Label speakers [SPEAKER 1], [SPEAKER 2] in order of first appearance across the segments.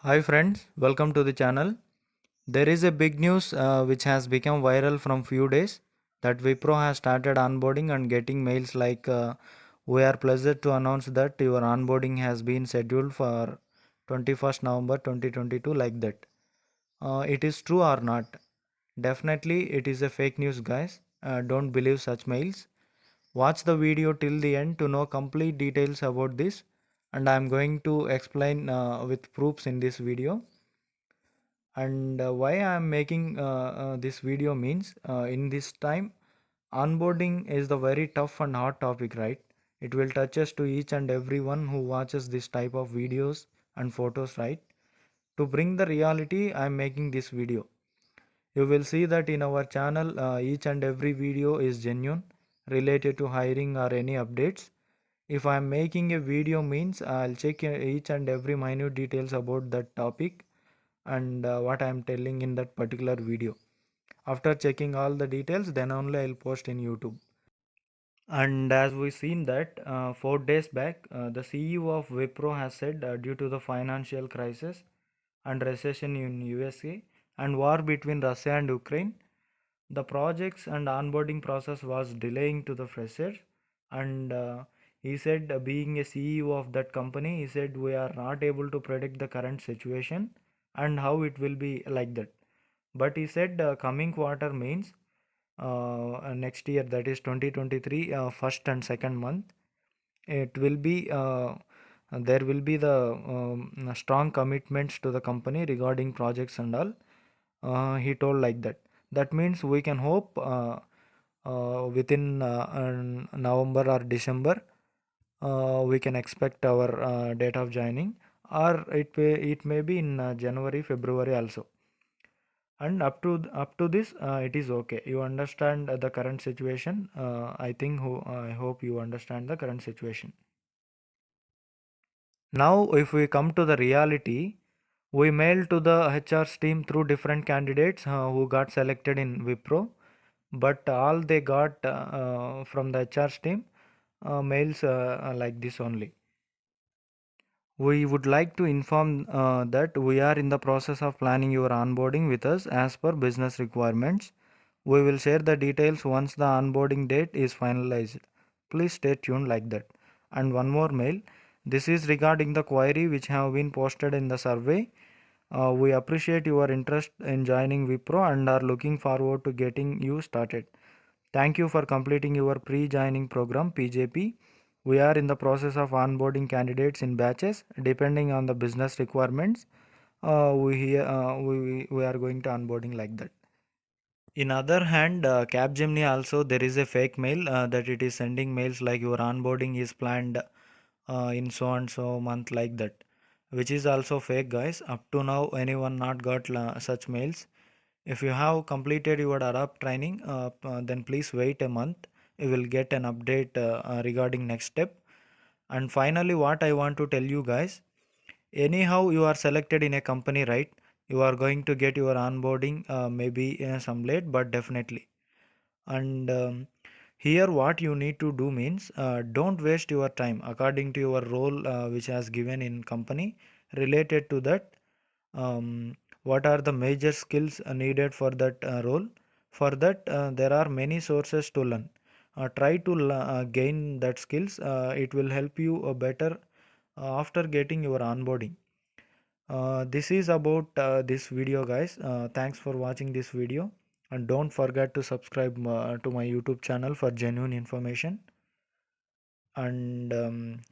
[SPEAKER 1] Hi friends, welcome to the channel. There is a big news which has become viral from few days that Wipro has started onboarding and getting mails like we are pleased to announce that your onboarding has been scheduled for 21st November 2022 like that. It is true or not? Definitely it is a fake news guys. Don't believe such mails. Watch the video till the end to know complete details about this and I am going to explain with proofs in this video. And why I am making this video means in this time onboarding is the very tough and hot topic, right? It will touch us to each and everyone who watches this type of videos and photos, right? To bring the reality I am making this video. You will see that in our channel each and every video is genuine, related to hiring or any updates. If I am making a video means I'll check each and every minute details about that topic and what I am telling in that particular video. After checking all the details, then only I'll post in YouTube. And as we seen that 4 days back, the CEO of Wipro has said due to the financial crisis and recession in USA and war between Russia and Ukraine, the projects and onboarding process was delaying to the freshers. And he said, being a CEO of that company, he said we are not able to predict the current situation and how it will be like that. But he said coming quarter means next year, that is 2023 first and second month, it will be there will be the strong commitments to the company regarding projects and all. He told like that. That means we can hope within November or December we can expect our date of joining, or it may be in January February also. And up to this it is okay. You understand the current situation. I hope you understand the current situation. Now if we come to the reality, we mailed to the HR's team through different candidates who got selected in Wipro, but all they got from the HR's team mails like this only. We would like to inform that we are in the process of planning your onboarding with us as per business requirements. We will share the details once the onboarding date is finalized. Please stay tuned like that. And one more mail. This is regarding the query which have been posted in the survey. We appreciate your interest in joining Wipro and are looking forward to getting you started. Thank you for completing your pre-joining program PJP. We are in the process of onboarding candidates in batches depending on the business requirements. We are going to onboarding like that. In other hand, Capgemini also there is a fake mail that it is sending mails like your onboarding is planned in so and so month like that, which is also fake guys. Up to now anyone not got such mails. If you have completed your ADAPT training, then please wait a month. You will get an update regarding next step. And finally, what I want to tell you guys, anyhow you are selected in a company, right? You are going to get your onboarding maybe some late, but definitely. And here what you need to do means don't waste your time according to your role which has given in company. Related to that, what are the major skills needed for that role? For that there are many sources to learn. Try to gain that skills. It will help you better after getting your onboarding. This is about this video guys. Thanks for watching this video and don't forget to subscribe to my YouTube channel for genuine information. And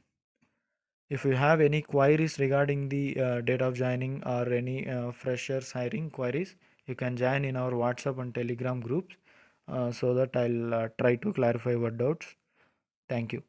[SPEAKER 1] if you have any queries regarding the date of joining or any freshers hiring queries, you can join in our WhatsApp and Telegram groups so that I'll try to clarify your doubts. Thank you.